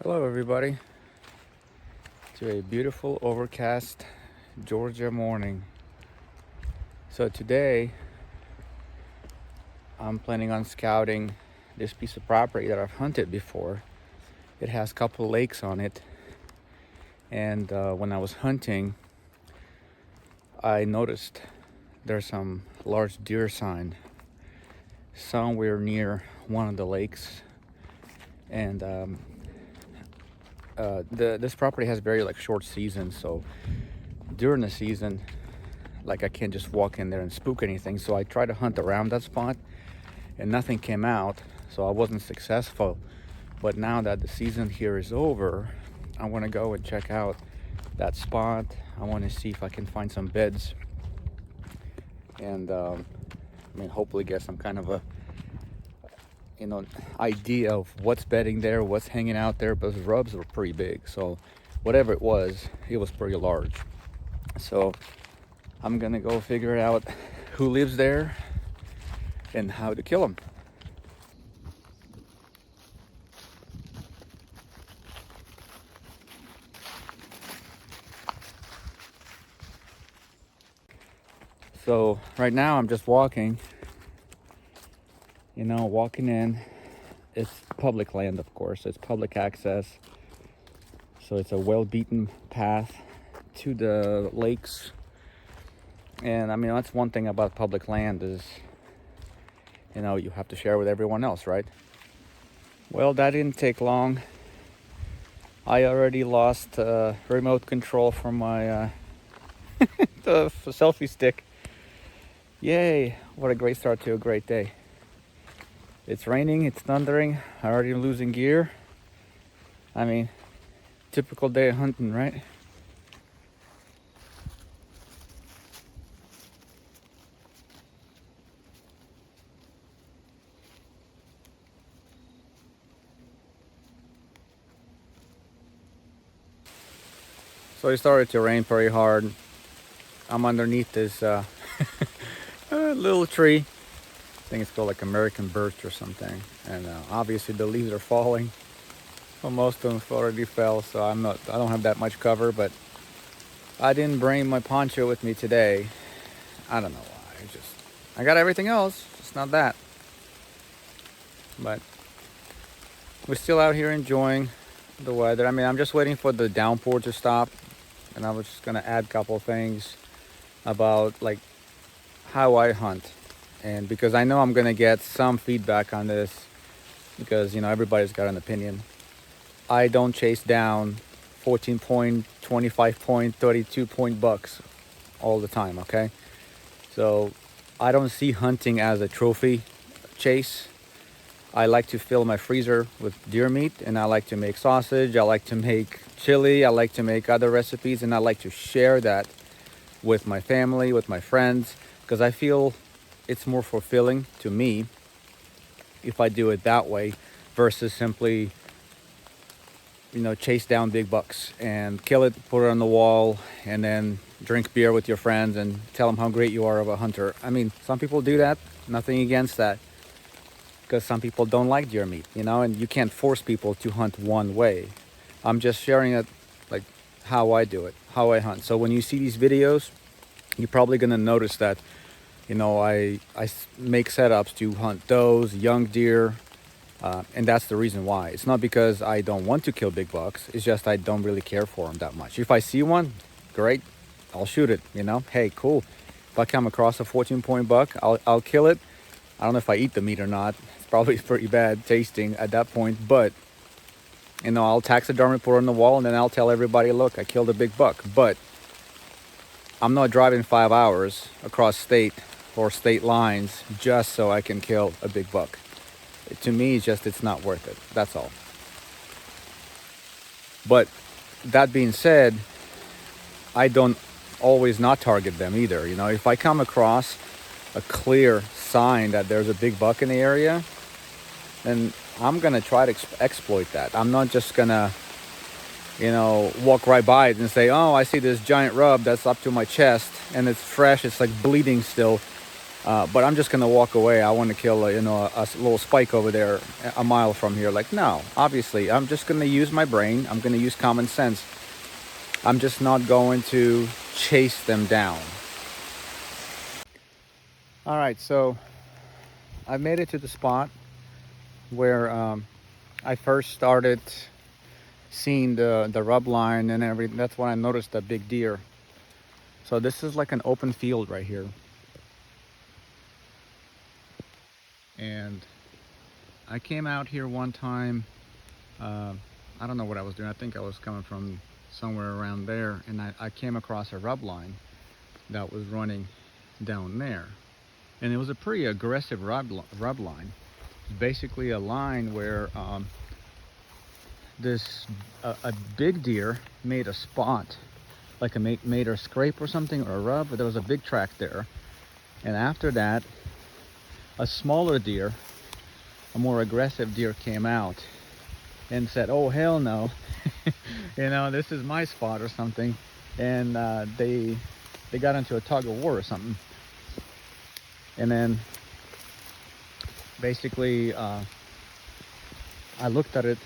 Hello, everybody, to a beautiful overcast Georgia morning. So, today I'm planning on scouting this piece of property that I've hunted before. It has a couple lakes on it, and when I was hunting, I noticed there's some large deer sign somewhere near one of the lakes, and this property has very short season, so during the season, I can't just walk in there and spook anything. So I tried to hunt around that spot and nothing came out, so I wasn't successful. But now that the season here is over, I want to go and check out that spot. I want to see if I can find some beds and hopefully get some kind of a idea of what's bedding there, what's hanging out there. But the rubs were pretty big, so whatever it was pretty large. So I'm gonna go figure out who lives there and how to kill them. So right now I'm just walking, walking in. It's public land, of course. It's public access. So it's a well-beaten path to the lakes. And that's one thing about public land is, you have to share with everyone else, right? Well, that didn't take long. I already lost remote control from my the selfie stick. Yay, what a great start to a great day. It's raining, it's thundering, I'm already losing gear. Typical day of hunting, right? So it started to rain pretty hard. I'm underneath this little tree. I think it's called American birch or something. And obviously the leaves are falling. Well, most of them already fell, so I don't have that much cover, but I didn't bring my poncho with me today. I don't know why. I got everything else, just not that. But we're still out here enjoying the weather. I'm just waiting for the downpour to stop, and I was just gonna add a couple things about how I hunt, and because I know I'm gonna get some feedback on this, because everybody's got an opinion. I don't chase down 14 point, 25 point, 32 point bucks all the time, okay? So I don't see hunting as a trophy chase. I like to fill my freezer with deer meat, and I like to make sausage, I like to make chili, I like to make other recipes, and I like to share that with my family, with my friends, because I feel it's more fulfilling to me if I do it that way versus simply chase down big bucks and kill it, put it on the wall, and then drink beer with your friends and tell them how great you are of a hunter. Some people do that, nothing against that, because some people don't like deer meat, and you can't force people to hunt one way. I'm just sharing it how I do it, how I hunt. So when you see these videos, you're probably going to notice that I make setups to hunt does, young deer, and that's the reason why. It's not because I don't want to kill big bucks. It's just I don't really care for them that much. If I see one, great, I'll shoot it. Hey, cool. If I come across a 14-point buck, I'll kill it. I don't know if I eat the meat or not. It's probably pretty bad tasting at that point, but I'll taxiderm it, put it on the wall, and then I'll tell everybody, look, I killed a big buck. But I'm not driving 5 hours across state or state lines just so I can kill a big buck. To me, it's not worth it. That's all. But that being said, I don't always not target them either. If I come across a clear sign that there's a big buck in the area, then I'm going to try to exploit that. I'm not just going to, walk right by it and say, oh, I see this giant rub that's up to my chest and it's fresh. It's bleeding still. But I'm just gonna walk away. I want to kill a little spike over there a mile from here. Like, no, obviously I'm just gonna use my brain. I'm gonna use common sense. I'm just not going to chase them down. All right, so I made it to the spot where I first started seeing the rub line and everything. That's when I noticed the big deer. So this is like an open field right here, and I came out here one time. uh, I don't know what I was doing. I think I was coming from somewhere around there, and I came across a rub line that was running down there, and it was a pretty aggressive rub line. It's basically a line where this a big deer made a spot, like made a scrape or something, or a rub, but there was a big track there. And after that, a smaller deer, a more aggressive deer, came out and said, "Oh hell no, this is my spot," or something. And they got into a tug of war or something. And then basically I looked at it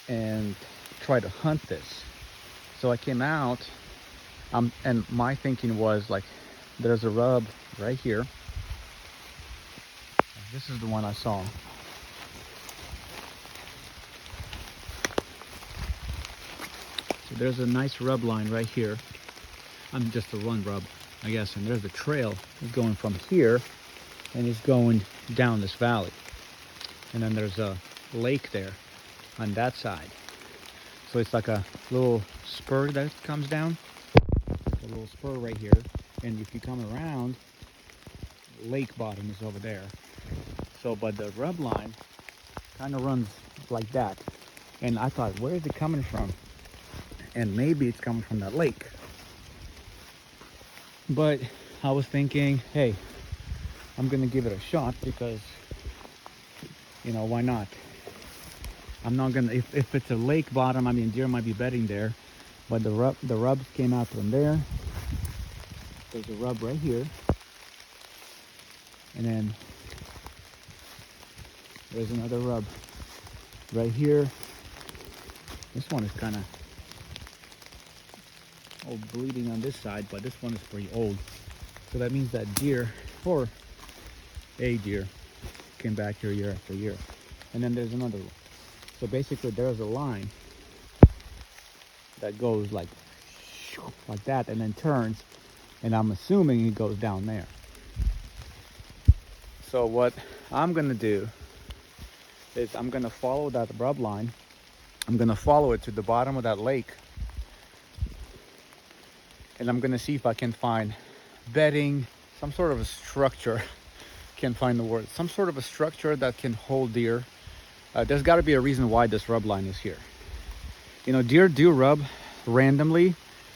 and tried to hunt this. So I came out, and my thinking was like, there's a rub right here. This is the one I saw. So there's a nice rub line right here. I'm just a one rub, I guess. And there's a trail that's going from here and it's going down this valley. And then there's a lake there on that side. So it's like a little spur that comes down. A little spur right here. And if you come around, lake bottom is over there. So, but the rub line kind of runs like that. And I thought, where is it coming from? And maybe it's coming from that lake. But I was thinking, hey, I'm gonna give it a shot because, why not? I'm not gonna, if it's a lake bottom, I mean, deer might be bedding there, but the rubs came out from there. There's a rub right here, and then there's another rub right here. This one is kind of bleeding on this side, but this one is pretty old. So that means that deer, or a deer, came back here year after year. And then there's another one. So basically there's a line that goes like that and then turns, and I'm assuming it goes down there. So what I'm gonna do is I'm gonna follow that rub line. I'm gonna follow it to the bottom of that lake, and I'm gonna see if I can find bedding, some sort of a structure. Can't find the word. Some sort of a structure that can hold deer. There's got to be a reason why this rub line is here. Deer do rub randomly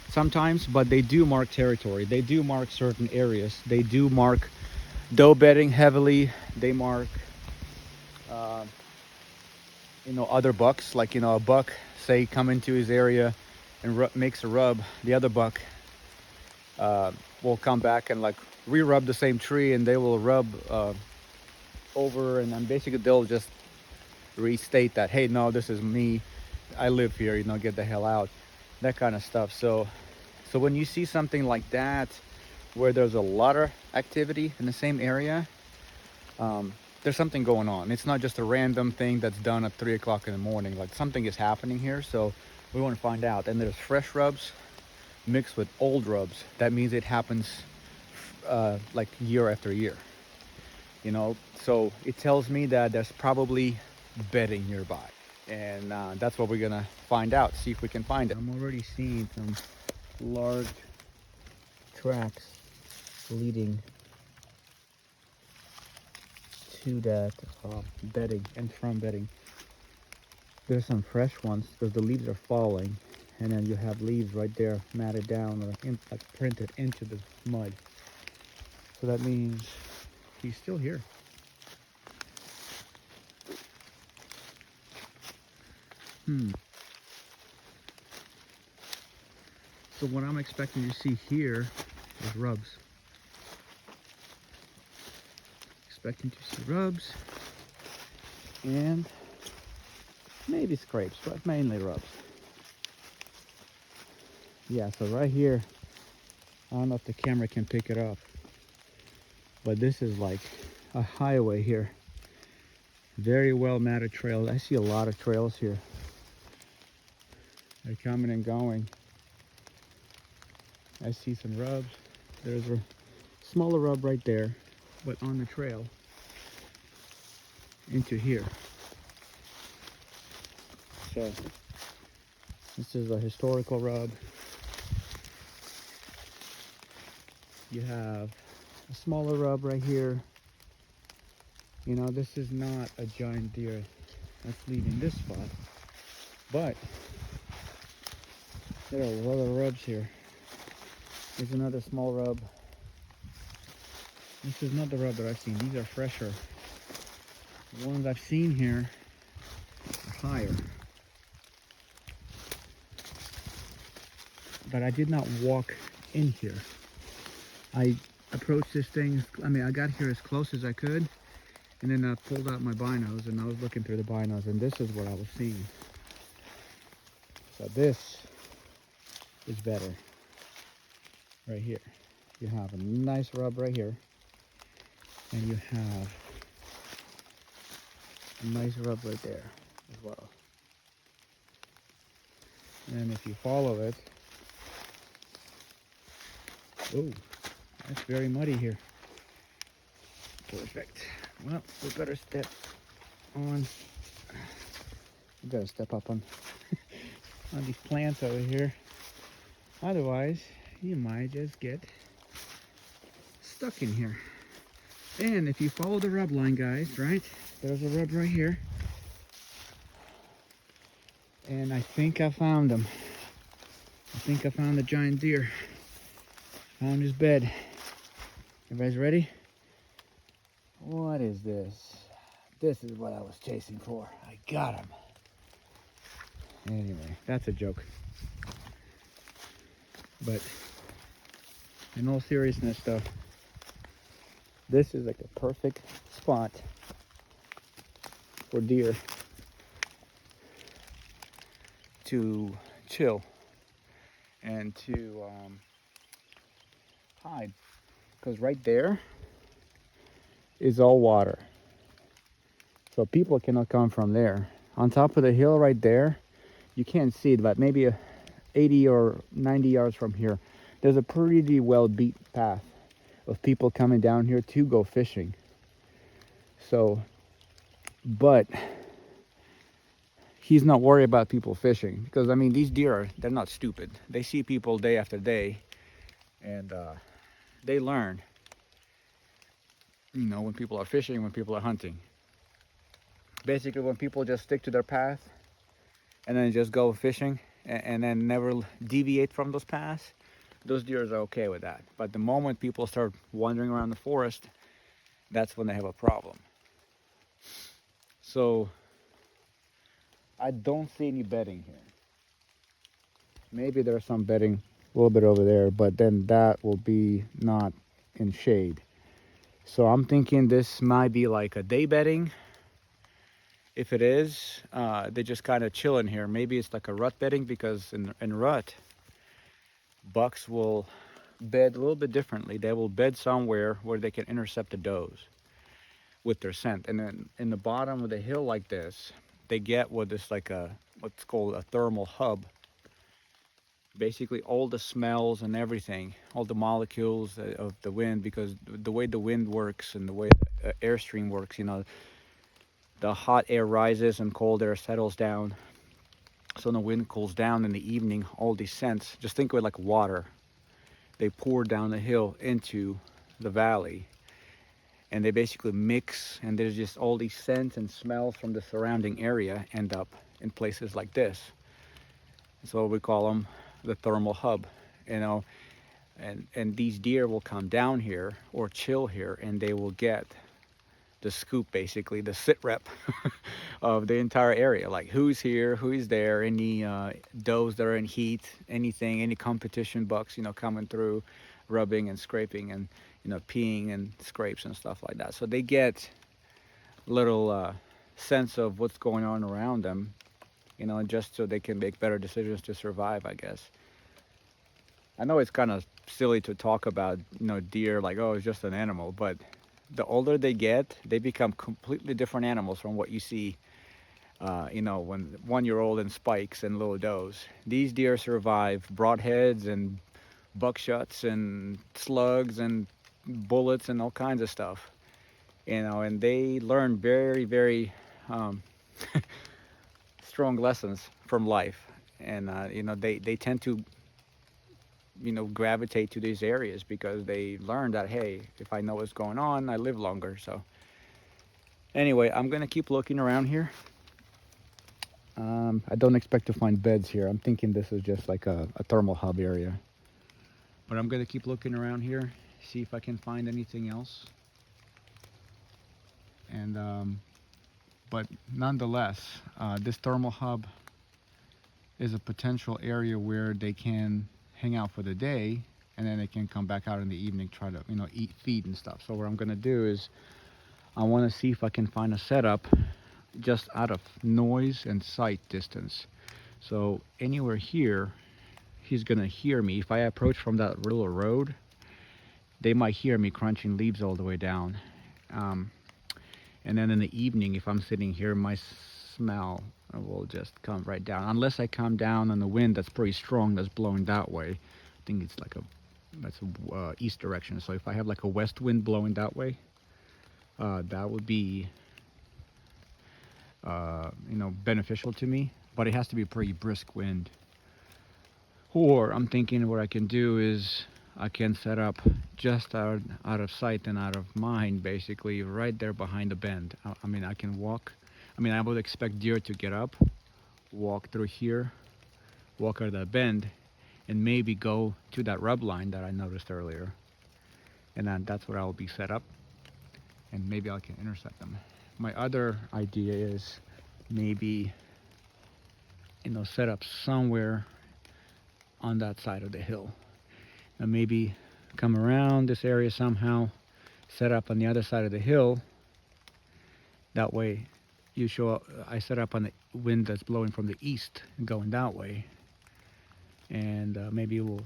sometimes, but they do mark territory. They do mark certain areas. They do mark doe bedding heavily. They mark, other bucks. Like, a buck, say, come into his area and makes a rub. The other buck will come back and like re-rub the same tree, and they will rub over, and then basically they'll just restate that, hey, no, this is me, I live here, get the hell out, that kind of stuff. So when you see something like that where there's a lot of activity in the same area, there's something going on. It's not just a random thing that's done at 3 o'clock in the morning. Like, something is happening here, so we want to find out. And there's fresh rubs mixed with old rubs. That means it happens like year after year, so it tells me that there's probably bedding nearby, and that's what we're gonna find out, see if we can find it. I'm already seeing some large tracks leading to that bedding and from bedding. There's some fresh ones because the leaves are falling, and then you have leaves right there matted down or like printed into the mud. So that means he's still here. So what I'm expecting to see here is rubs. expecting to see rubs and maybe scrapes, but mainly rubs. Yeah, so right here, I don't know if the camera can pick it up, but this is like a highway here. Very well matted trails. I see a lot of trails here. They're coming and going. I see some rubs. There's a smaller rub right there, but on the trail into here. So this is a historical rub. You have a smaller rub right here. You know, this is not a giant deer that's leaving this spot, but there are a lot of rubs here. There's another small rub. This is not the rub that I've seen. These are fresher. The ones I've seen here are higher. But I did not walk in here. I approached this thing, I got here as close as I could, and then I pulled out my binos and I was looking through the binos, and this is what I was seeing. So this is better right here. You have a nice rub right here, and you have a nice rub right there as well. And if you follow it, oh, that's very muddy here. Perfect. Well, we better step on. We gotta step up on on these plants over here. Otherwise, you might just get stuck in here. And if you follow the rub line, guys, right? There's a rub right here. And I think I found him. I think I found the giant deer. Found his bed. You guys ready? What is this? This is what I was chasing for. I got him. Anyway, that's a joke. But in all seriousness though, this is like a perfect spot for deer to chill and to hide, because right there is all water, so people cannot come from there. On top of the hill right there, you can't see it, but maybe 80 or 90 yards from here, there's a pretty well beat path of people coming down here to go fishing. So, but he's not worried about people fishing, because I mean, these deer they're not stupid. They see people day after day, and they learn, you know, when people are fishing, when people are hunting. Basically, when people just stick to their path and then just go fishing and then never deviate from those paths, those deer are okay with that. But the moment people start wandering around the forest, that's when they have a problem. So I don't see any bedding here. Maybe there's some bedding a little bit over there, but then that will be not in shade. So I'm thinking this might be like a day bedding. If it is, they just kind of chill in here. Maybe it's like a rut bedding, because in rut, bucks will bed a little bit differently. They will bed somewhere where they can intercept the does with their scent. And then in the bottom of the hill like this, they get what is like what's called a thermal hub. Basically all the smells and everything, all the molecules of the wind, because the way the wind works and the way the airstream works, you know, the hot air rises and cold air settles down. So when the wind cools down in the evening, all these scents, just think of it like water. They pour down the hill into the valley, and they basically mix, and there's just all these scents and smells from the surrounding area end up in places like this. So we call them the thermal hub, you know, and these deer will come down here or chill here, and they will get the scoop, basically the sit rep of the entire area, like who's here, who's there, any does that are in heat, anything, any competition bucks, you know, coming through, rubbing and scraping. And peeing and scrapes and stuff like that. So they get little sense of what's going on around them, just so they can make better decisions to survive, I guess. I know it's kind of silly to talk about, deer like, oh, it's just an animal, but the older they get, they become completely different animals from what you see, when 1 year old and spikes and little does. These deer survive broadheads and buckshots and slugs and bullets and all kinds of stuff, and they learn very, very strong lessons from life. And, they tend to, gravitate to these areas because they learn that, hey, if I know what's going on, I live longer. So anyway, I'm going to keep looking around here. I don't expect to find beds here. I'm thinking this is just like a thermal hub area. But I'm going to keep looking around here, see if I can find anything else. And but nonetheless, this thermal hub is a potential area where they can hang out for the day, and then they can come back out in the evening, try to eat, feed and stuff. So what I'm going to do is I want to see if I can find a setup just out of noise and sight distance. So anywhere here, he's going to hear me. If I approach from that little road, they might hear me crunching leaves all the way down. And then in the evening, if I'm sitting here, my smell will just come right down. Unless I come down on the wind that's pretty strong, that's blowing that way. I think it's like that's a east direction. So if I have like a west wind blowing that way, that would be beneficial to me. But it has to be a pretty brisk wind. Or I'm thinking what I can do is I can set up just out of sight and out of mind, basically right there behind the bend. I mean, I can walk. I mean, I would expect deer to get up, walk through here, walk out of that bend, and maybe go to that rub line that I noticed earlier. And then that's where I'll be set up, and maybe I can intercept them. My other idea is maybe, set up somewhere on that side of the hill. And maybe come around this area somehow, set up on the other side of the hill. That way I set up on the wind that's blowing from the east and going that way. And maybe it will,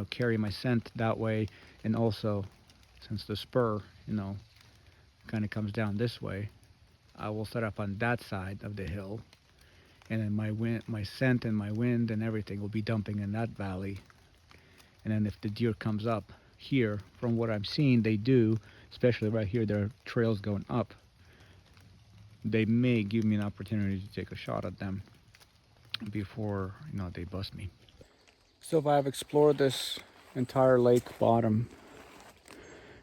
carry my scent that way. And also, since the spur, kind of comes down this way, I will set up on that side of the hill. And then my scent and my wind and everything will be dumping in that valley. And then if the deer comes up here, from what I'm seeing, they do, especially right here, there are trails going up. They may give me an opportunity to take a shot at them before, they bust me. So if I've explored this entire lake bottom,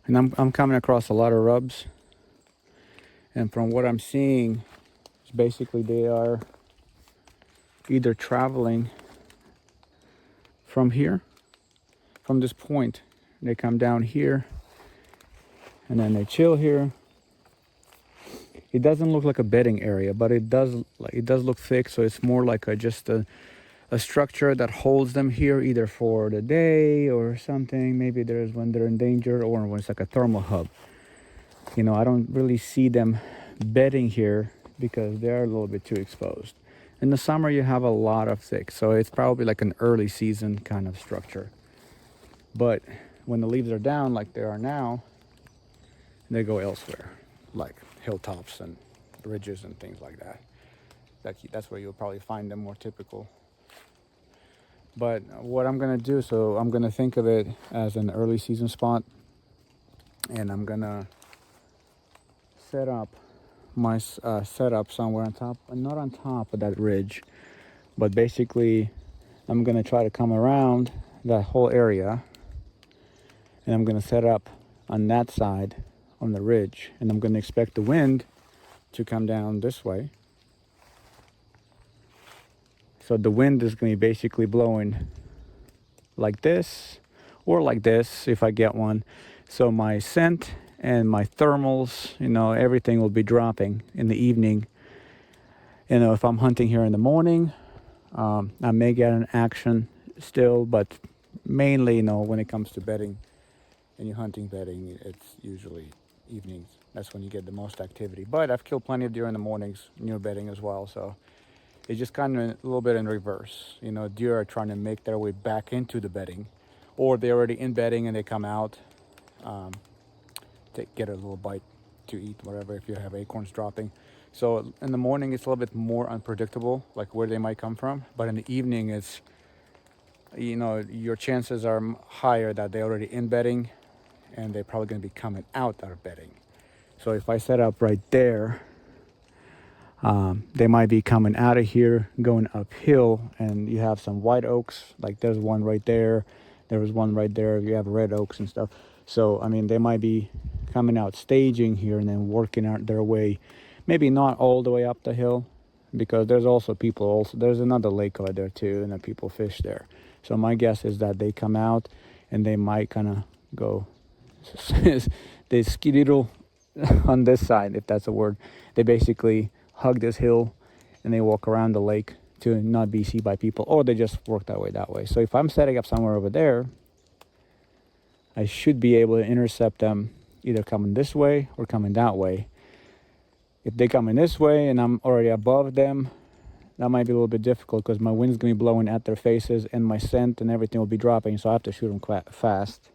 and I'm coming across a lot of rubs. And from what I'm seeing, is basically they are either traveling from here, from this point, they come down here and then they chill here. It doesn't look like a bedding area, but it does look thick, so it's more like just a structure that holds them here either for the day or something. Maybe there's when they're in danger, or when it's like a thermal hub. I don't really see them bedding here because they're a little bit too exposed. In the summer you have a lot of thick, so it's probably like an early season kind of structure. But when the leaves are down like they are now, they go elsewhere, like hilltops and ridges and things like that. That's where you'll probably find them more typical. But what I'm going to do, so I'm going to think of it as an early season spot. And I'm going to set up my setup somewhere on top, not on top of that ridge, but basically I'm going to try to come around that whole area. And I'm going to set up on that side on the ridge, and I'm going to expect the wind to come down this way. So the wind is going to be basically blowing like this or like this if I get one. So my scent and my thermals, everything will be dropping in the evening. If I'm hunting here in the morning, I may get an action still, but mainly, when it comes to bedding, and you're hunting bedding, it's usually evenings. That's when you get the most activity. But I've killed plenty of deer in the mornings near bedding as well. So it's just kind of a little bit in reverse. You know, deer are trying to make their way back into the bedding, or they're already in bedding and they come out to get a little bite to eat, whatever, if you have acorns dropping. So in the morning, it's a little bit more unpredictable, like where they might come from. But in the evening, it's, you know, your chances are higher that they're already in bedding and they're probably going to be coming out of bedding. So if I set up right there, they might be coming out of here, going uphill, and you have some white oaks, like there's one right there. There was one right there. You have red oaks and stuff. So, I mean, they might be coming out staging here and then working out their way, maybe not all the way up the hill, because there's also people also, there's another lake over there too, and then people fish there. So my guess is that they come out and they might kind of go, they skidoodle on this side, if that's a word. They basically hug this hill and they walk around the lake to not be seen by people, or they just work that way. So if I'm setting up somewhere over there, I should be able to intercept them either coming this way or coming that way. If they come in this way and I'm already above them, that might be a little bit difficult because my wind's going to be blowing at their faces and my scent and everything will be dropping, so I have to shoot them quite fast.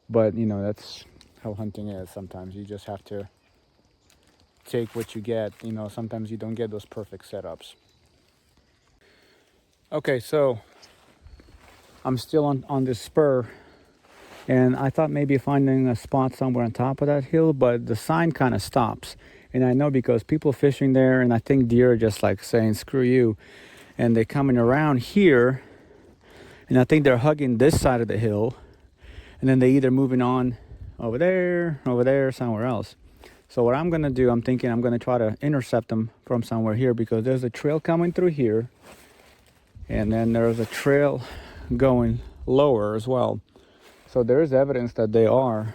But, you know, that's how hunting is sometimes. You just have to take what you get. You know, sometimes you don't get those perfect setups. Okay, so I'm still on this spur, and I thought maybe finding a spot somewhere on top of that hill, but the sign kind of stops. And I know because people fishing there, and I think deer are just like saying, screw you. And they're coming around here, and I think they're hugging this side of the hill. And then they either moving on over there, somewhere else. So what I'm going to do, I'm thinking I'm going to try to intercept them from somewhere here, because there's a trail coming through here. And then there's a trail going lower as well. So there is evidence that they are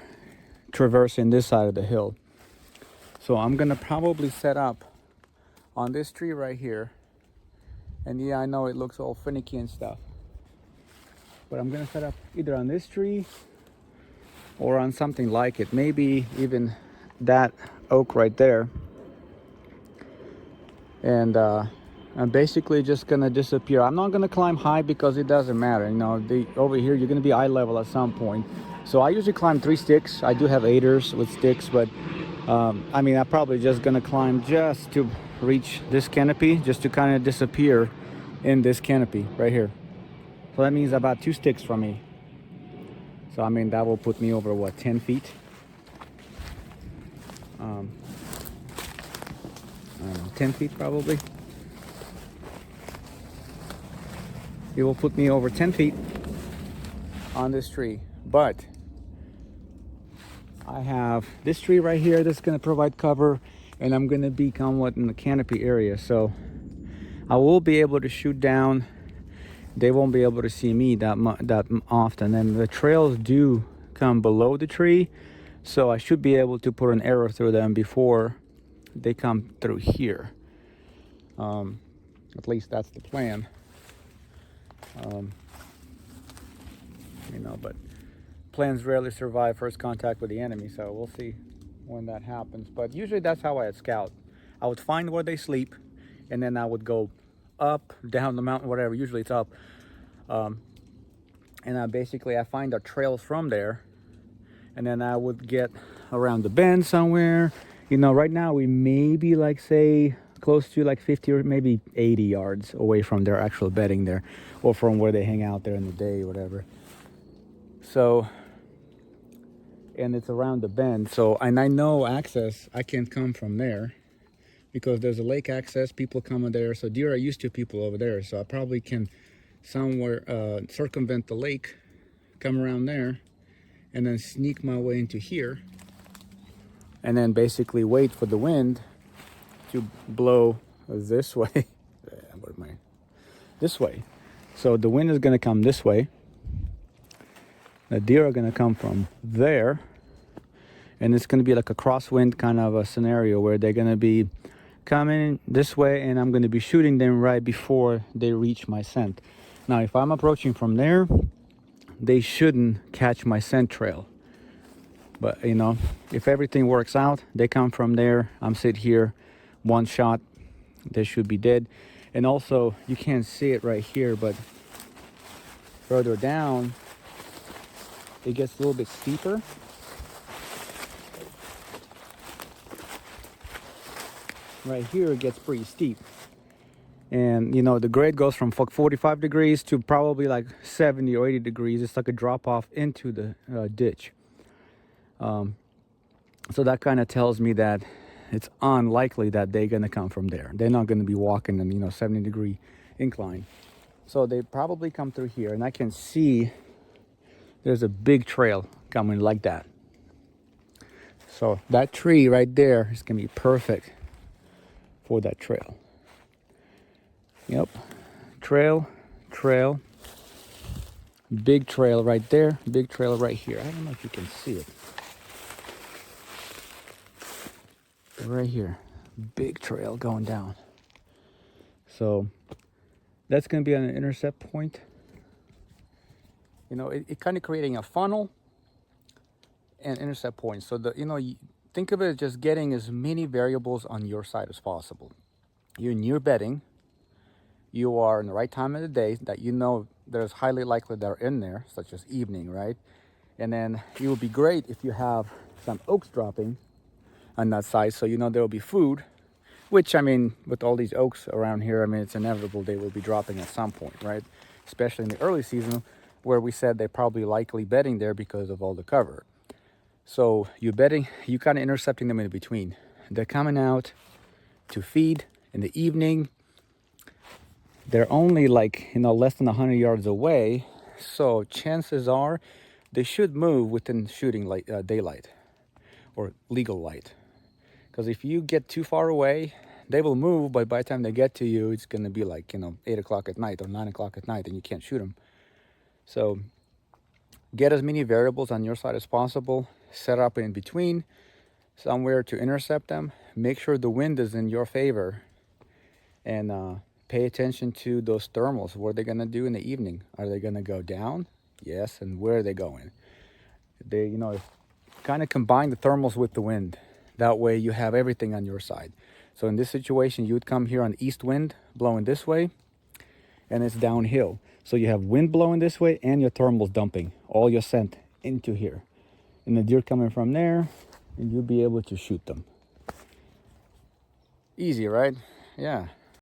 traversing this side of the hill. So I'm going to probably set up on this tree right here. And yeah, I know it looks all finicky and stuff, but I'm going to set up either on this tree or on something like it. Maybe even that oak right there. And I'm basically just going to disappear. I'm not going to climb high because it doesn't matter. You know, over here, you're going to be eye level at some point. So I usually climb 3 sticks. I do have aiders with sticks, but I mean, I'm probably just gonna climb just to reach this canopy, just to kind of disappear in this canopy right here. So that means about 2 sticks from me. So I mean, that will put me over what, 10 feet? I don't know, 10 feet probably. It will put me over 10 feet on this tree, but I have this tree right here that's going to provide cover, and I'm going to be somewhat in the canopy area, so I will be able to shoot down. They won't be able to see me that often, and the trails do come below the tree, so I should be able to put an arrow through them before they come through here. At least that's the plan. You know, but plans rarely survive first contact with the enemy, so we'll see when that happens. But usually that's how I would scout. I would find where they sleep, and then I would go up, down the mountain, whatever. Usually it's up. And I find the trails from there, and then I would get around the bend somewhere. You know, right now we may be like, say, close to like 50 or maybe 80 yards away from their actual bedding there, or from where they hang out there in the day or whatever. So, and it's around the bend. So, and I know access, I can't come from there because there's a lake access, people come there. So deer are used to people over there. So I probably can somewhere circumvent the lake, come around there, and then sneak my way into here. And then basically wait for the wind to blow this way. This way. So the wind is going to come this way. The deer are going to come from there, and it's going to be like a crosswind kind of a scenario where they're going to be coming this way, and I'm going to be shooting them right before they reach my scent. Now, if I'm approaching from there, they shouldn't catch my scent trail. But you know, if everything works out, they come from there. I'm sit here, one shot, they should be dead. And also, you can't see it right here, but further down, it gets a little bit steeper. Right here, it gets pretty steep. And you know, the grade goes from 45 degrees to probably like 70 or 80 degrees. It's like a drop off into the ditch. So that kind of tells me that it's unlikely that they're going to come from there. They're not going to be walking in, 70-degree incline. So they probably come through here, and I can see there's a big trail coming like that. So that tree right there is going to be perfect for that trail. Yep. Trail. Big trail right there. Big trail right here. I don't know if you can see it. Right here. Big trail going down. So that's going to be an intercept point. It kind of creating a funnel and intercept points. So think of it as just getting as many variables on your side as possible. You're in your bedding. You are in the right time of the day that there's highly likely they're in there, such as evening, right? And then it would be great if you have some oaks dropping on that side, so there will be food, which, with all these oaks around here, it's inevitable they will be dropping at some point, right? Especially in the early season, where we said they're probably likely bedding there because of all the cover. So you kind of intercepting them in between. They're coming out to feed in the evening. They're only less than 100 yards away, so chances are they should move within shooting daylight or legal light. Because if you get too far away, they will move, but by the time they get to you, it's going to be 8 o'clock at night or 9 o'clock at night, and you can't shoot them. So get as many variables on your side as possible, set up in between somewhere to intercept them. Make sure the wind is in your favor, and pay attention to those thermals. What are they going to do in the evening? Are they going to go down? Yes, and where are they going? They, kind of combine the thermals with the wind. That way you have everything on your side. So in this situation, you would come here on east wind blowing this way, and it's downhill. So you have wind blowing this way and your thermals dumping all your scent into here. And the deer coming from there, and you'll be able to shoot them. Easy, right? Yeah.